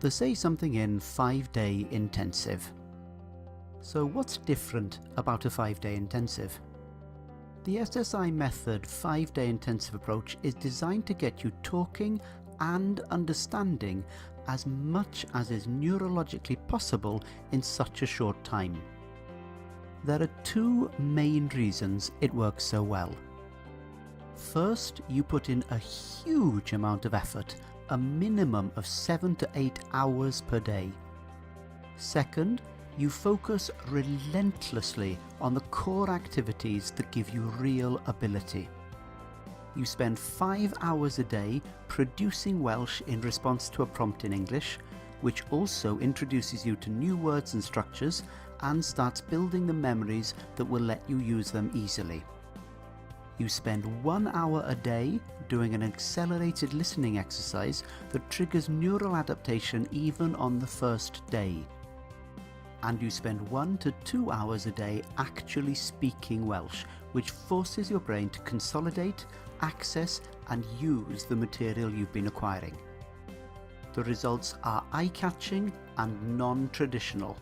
the Say Something In 5-day intensive. So what's different about a 5-day intensive? The SSi Method 5-day intensive approach is designed to get you talking and understanding as much as is neurologically possible in such a short time. There are two main reasons it works so well. First, you put in a huge amount of effort, a minimum of 7 to 8 hours per day. Second, you focus relentlessly on the core activities that give you real ability. You spend 5 hours a day producing Welsh in response to a prompt in English, which also introduces you to new words and structures and starts building the memories that will let you use them easily. You spend 1 hour a day doing an accelerated listening exercise that triggers neural adaptation even on the first day. And you spend 1 to 2 hours a day actually speaking Welsh, which forces your brain to consolidate, access and use the material you've been acquiring. The results are eye-catching and non-traditional.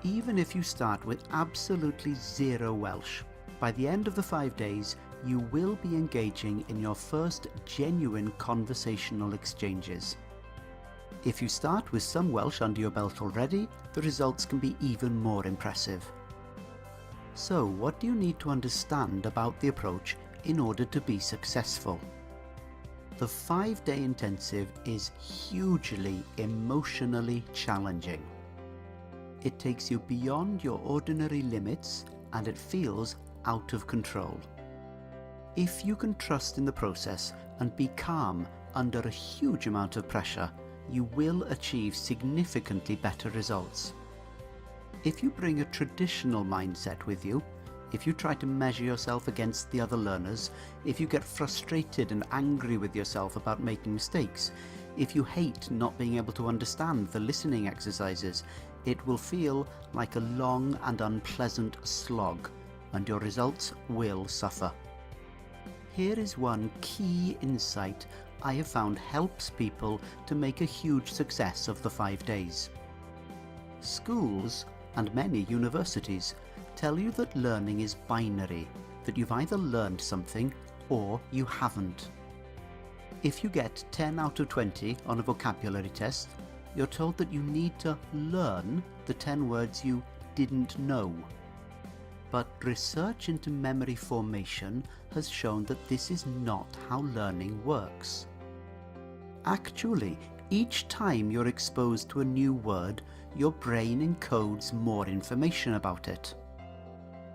Even if you start with absolutely zero Welsh, by the end of the 5 days, you will be engaging in your first genuine conversational exchanges. If you start with some Welsh under your belt already, the results can be even more impressive. So, what do you need to understand about the approach in order to be successful? The 5-day intensive is hugely emotionally challenging. It takes you beyond your ordinary limits and it feels out of control. If you can trust in the process and be calm under a huge amount of pressure, you will achieve significantly better results. If you bring a traditional mindset with you, if you try to measure yourself against the other learners, if you get frustrated and angry with yourself about making mistakes, if you hate not being able to understand the listening exercises, it will feel like a long and unpleasant slog, and your results will suffer. Here is one key insight I have found helps people to make a huge success of the 5 days. Schools, and many universities, tell you that learning is binary, that you've either learned something or you haven't. If you get 10 out of 20 on a vocabulary test, you're told that you need to learn the 10 words you didn't know. But research into memory formation has shown that this is not how learning works. Actually, each time you're exposed to a new word, your brain encodes more information about it.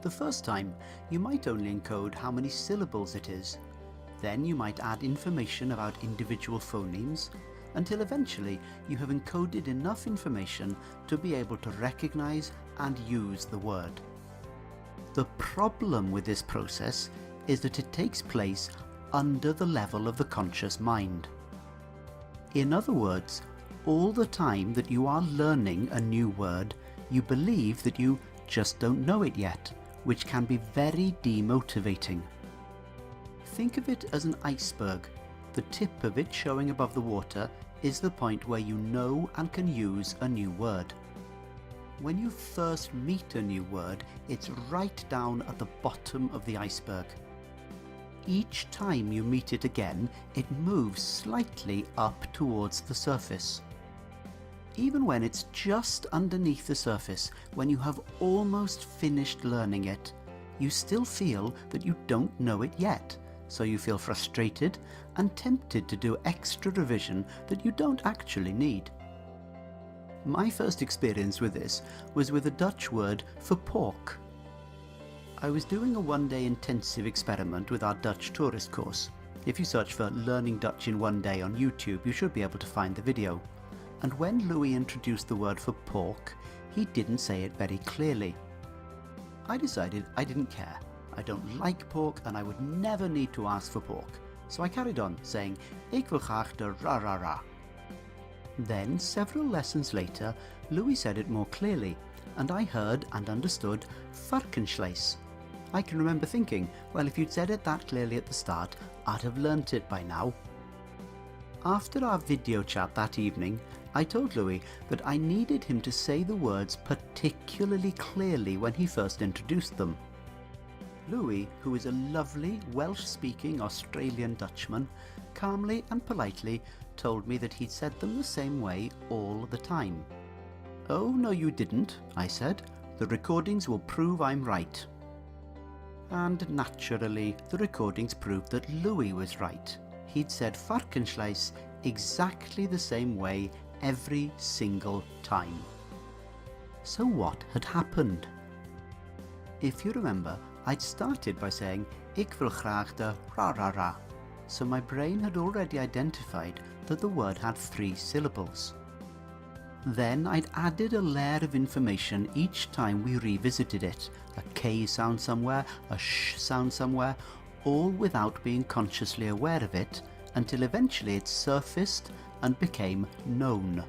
The first time, you might only encode how many syllables it is. Then you might add information about individual phonemes, until eventually you have encoded enough information to be able to recognize and use the word. The problem with this process is that it takes place under the level of the conscious mind. In other words, all the time that you are learning a new word, you believe that you just don't know it yet, which can be very demotivating. Think of it as an iceberg. The tip of it showing above the water is the point where you know and can use a new word. When you first meet a new word, it's right down at the bottom of the iceberg. Each time you meet it again, it moves slightly up towards the surface. Even when it's just underneath the surface, when you have almost finished learning it, you still feel that you don't know it yet, so you feel frustrated and tempted to do extra revision that you don't actually need. My first experience with this was with a Dutch word for pork. I was doing a 1-day intensive experiment with our Dutch tourist course. If you search for Learning Dutch in 1 Day on YouTube, you should be able to find the video. And when Louis introduced the word for pork, he didn't say it very clearly. I decided I didn't care. I don't like pork and I would never need to ask for pork. So I carried on saying, "Ik wil graag de ra ra ra." Then, several lessons later, Louis said it more clearly, and I heard and understood varkensvlees. I can remember thinking, well, if you'd said it that clearly at the start, I'd have learnt it by now. After our video chat that evening, I told Louis that I needed him to say the words particularly clearly when he first introduced them. Louis, who is a lovely Welsh-speaking Australian Dutchman, calmly and politely told me that he'd said them the same way all the time. "Oh, no you didn't," I said. "The recordings will prove I'm right." And naturally, the recordings proved that Louis was right. He'd said Varkensluis exactly the same way every single time. So what had happened? If you remember, I'd started by saying, "Ik wil graag de ra-ra-ra," so my brain had already identified that the word had 3 syllables. Then I'd added a layer of information each time we revisited it, a K sound somewhere, a sh sound somewhere, all without being consciously aware of it, until eventually it surfaced and became known.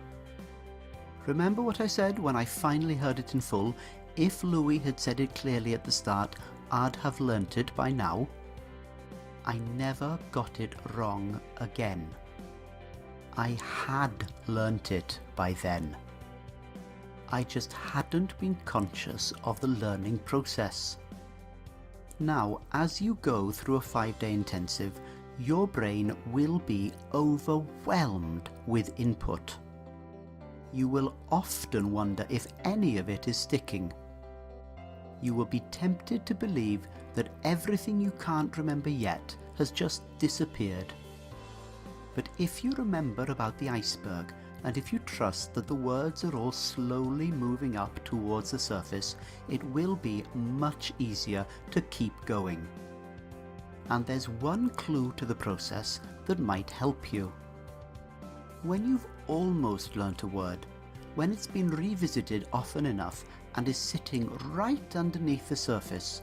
Remember what I said when I finally heard it in full? If Louis had said it clearly at the start, I'd have learnt it by now. I never got it wrong again. I had learnt it by then. I just hadn't been conscious of the learning process. Now, as you go through a 5-day intensive, your brain will be overwhelmed with input. You will often wonder if any of it is sticking. You will be tempted to believe that everything you can't remember yet has just disappeared. But if you remember about the iceberg, and if you trust that the words are all slowly moving up towards the surface, it will be much easier to keep going. And there's one clue to the process that might help you. When you've almost learnt a word, when it's been revisited often enough and is sitting right underneath the surface,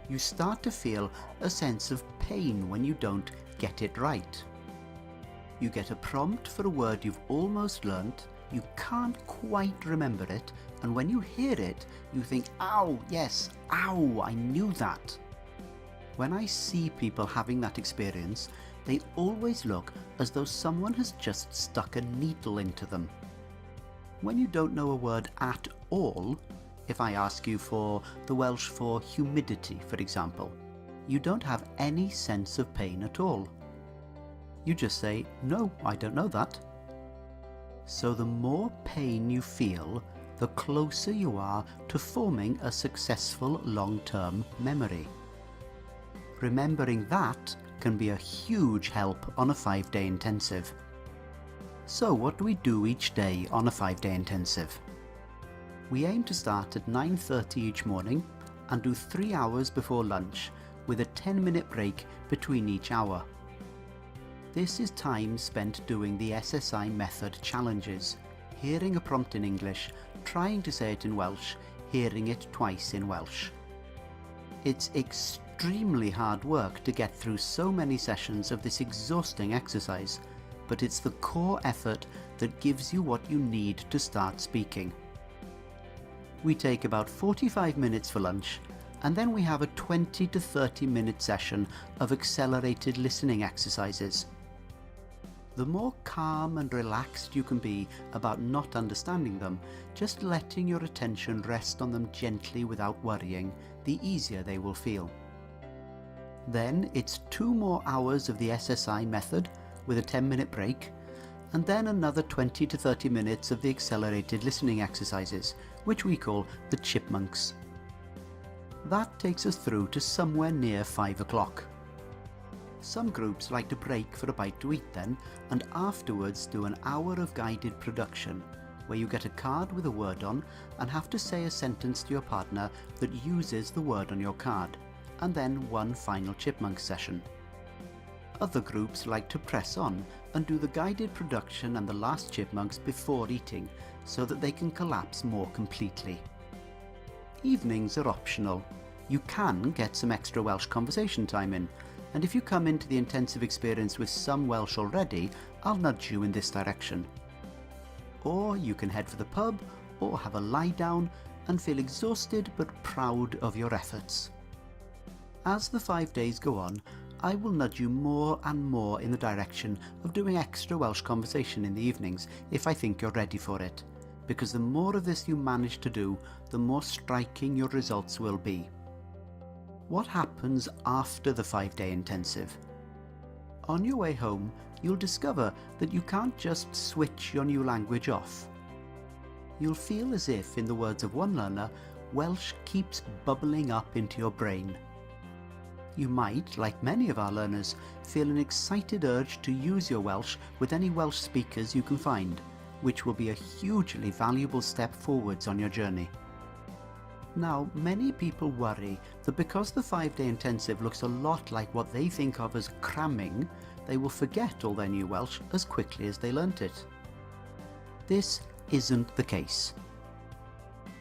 you start to feel a sense of pain when you don't get it right. You get a prompt for a word you've almost learnt, you can't quite remember it, and when you hear it, you think, "Ow, yes, ow, I knew that." When I see people having that experience, they always look as though someone has just stuck a needle into them. When you don't know a word at all, if I ask you for the Welsh for humidity, for example, you don't have any sense of pain at all. You just say, "No, I don't know that." So the more pain you feel, the closer you are to forming a successful long-term memory. Remembering that can be a huge help on a 5-day intensive. So what do we do each day on a 5-day intensive? We aim to start at 9:30 each morning and do 3 hours before lunch with a 10-minute break between each hour. This is time spent doing the SSi Method challenges, hearing a prompt in English, trying to say it in Welsh, hearing it twice in Welsh. It's extremely hard work to get through so many sessions of this exhausting exercise, but it's the core effort that gives you what you need to start speaking. We take about 45 minutes for lunch, and then we have a 20 to 30 minute session of accelerated listening exercises. The more calm and relaxed you can be about not understanding them, just letting your attention rest on them gently without worrying, the easier they will feel. Then it's 2 more hours of the SSi method with a 10-minute break, and then another 20 to 30 minutes of the accelerated listening exercises, which we call the chipmunks. That takes us through to somewhere near 5 o'clock. Some groups like to break for a bite to eat then, and afterwards do an hour of guided production, where you get a card with a word on and have to say a sentence to your partner that uses the word on your card, and then one final chipmunk session. Other groups like to press on and do the guided production and the last chipmunks before eating, so that they can collapse more completely. Evenings are optional. You can get some extra Welsh conversation time in, and if you come into the intensive experience with some Welsh already, I'll nudge you in this direction. Or you can head for the pub, or have a lie down and feel exhausted but proud of your efforts. As the 5 days go on, I will nudge you more and more in the direction of doing extra Welsh conversation in the evenings if I think you're ready for it, because the more of this you manage to do, the more striking your results will be. What happens after the 5-day intensive? On your way home, you'll discover that you can't just switch your new language off. You'll feel as if, in the words of one learner, Welsh keeps bubbling up into your brain. You might, like many of our learners, feel an excited urge to use your Welsh with any Welsh speakers you can find, which will be a hugely valuable step forwards on your journey. Now, many people worry that because the 5-day intensive looks a lot like what they think of as cramming, they will forget all their new Welsh as quickly as they learnt it. This isn't the case.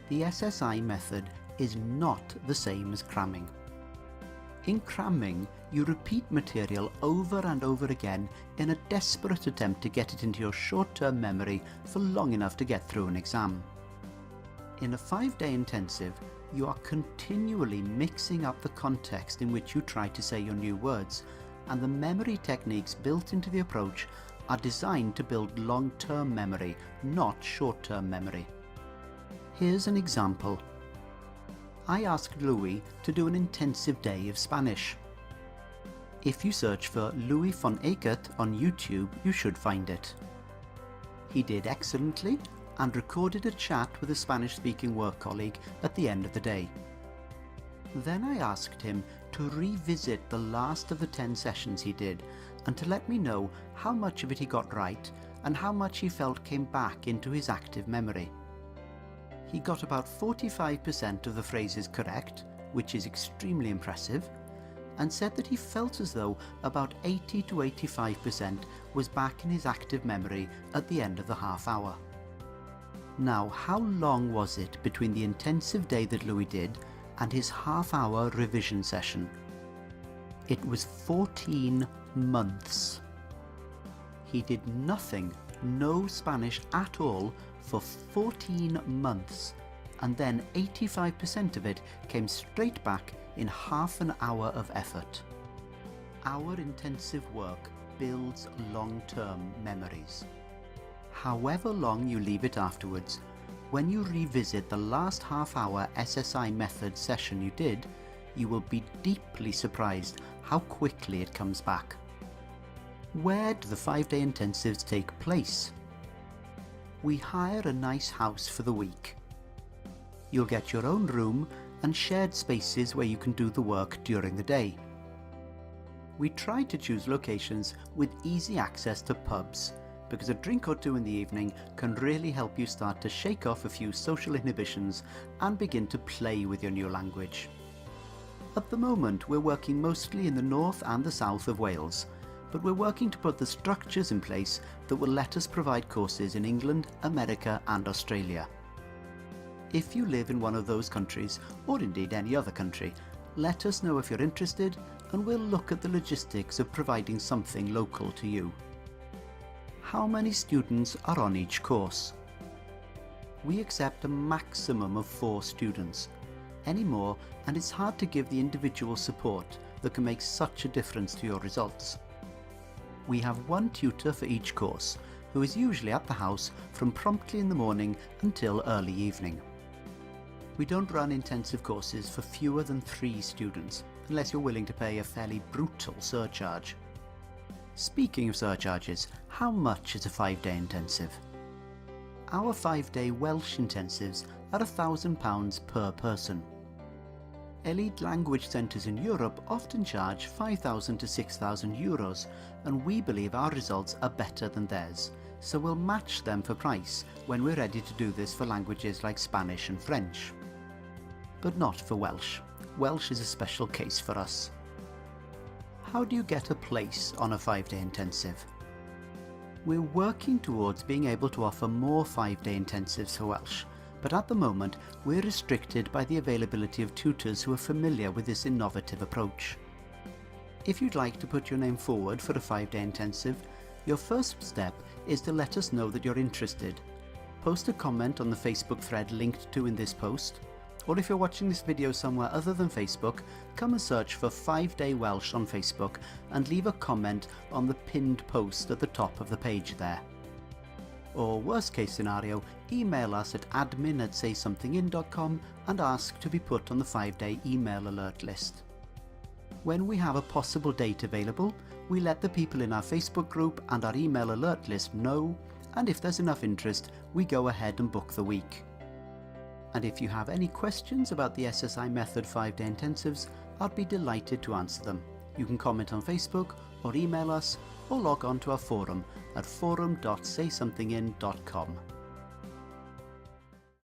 The SSi method is not the same as cramming. In cramming, you repeat material over and over again in a desperate attempt to get it into your short-term memory for long enough to get through an exam. In a 5-day intensive, you are continually mixing up the context in which you try to say your new words, and the memory techniques built into the approach are designed to build long-term memory, not short-term memory. Here's an example. I asked Louis to do an intensive day of Spanish. If you search for Louis von Eekert on YouTube, you should find it. He did excellently and recorded a chat with a Spanish-speaking work colleague at the end of the day. Then I asked him to revisit the last of the 10 sessions he did and to let me know how much of it he got right and how much he felt came back into his active memory. He got about 45% of the phrases correct, which is extremely impressive, and said that he felt as though about 80 to 85% was back in his active memory at the end of the half hour. Now, how long was it between the intensive day that Louis did and his half-hour revision session? It was 14 months. He did nothing, no Spanish at all, for 14 months, and then 85% of it came straight back in half an hour of effort. Our intensive work builds long-term memories. However long you leave it afterwards, when you revisit the last half-hour SSi Method session you did, you will be deeply surprised how quickly it comes back. Where do the 5-day intensives take place? We hire a nice house for the week. You'll get your own room and shared spaces where you can do the work during the day. We try to choose locations with easy access to pubs, because a drink or two in the evening can really help you start to shake off a few social inhibitions and begin to play with your new language. At the moment, we're working mostly in the north and the south of Wales, but we're working to put the structures in place that will let us provide courses in England, America and Australia. If you live in one of those countries, or indeed any other country, let us know if you're interested and we'll look at the logistics of providing something local to you. How many students are on each course? We accept a maximum of 4 students. Any more and it's hard to give the individual support that can make such a difference to your results. We have 1 tutor for each course, who is usually at the house from promptly in the morning until early evening. We don't run intensive courses for fewer than 3 students, unless you're willing to pay a fairly brutal surcharge. Speaking of surcharges, how much is a 5-day intensive? Our 5-day Welsh intensives are £1,000 per person. Elite language centres in Europe often charge €5,000 to €6,000, and we believe our results are better than theirs, so we'll match them for price when we're ready to do this for languages like Spanish and French. But not for Welsh. Welsh is a special case for us. How do you get a place on a 5-day intensive? We're working towards being able to offer more 5-day intensives for Welsh, but at the moment we're restricted by the availability of tutors who are familiar with this innovative approach. If you'd like to put your name forward for a 5-day intensive, your first step is to let us know that you're interested. Post a comment on the Facebook thread linked to in this post, Or if you're watching this video somewhere other than Facebook, come and search for 5-Day Welsh on Facebook and leave a comment on the pinned post at the top of the page there. Or worst case scenario, email us at admin@saysomethingin.com and ask to be put on the 5-day email alert list. When we have a possible date available, we let the people in our Facebook group and our email alert list know, and if there's enough interest, we go ahead and book the week. And if you have any questions about the SSi Method 5-day intensives, I'd be delighted to answer them. You can comment on Facebook or email us or log on to our forum at forum.saysomethinginwelsh.com.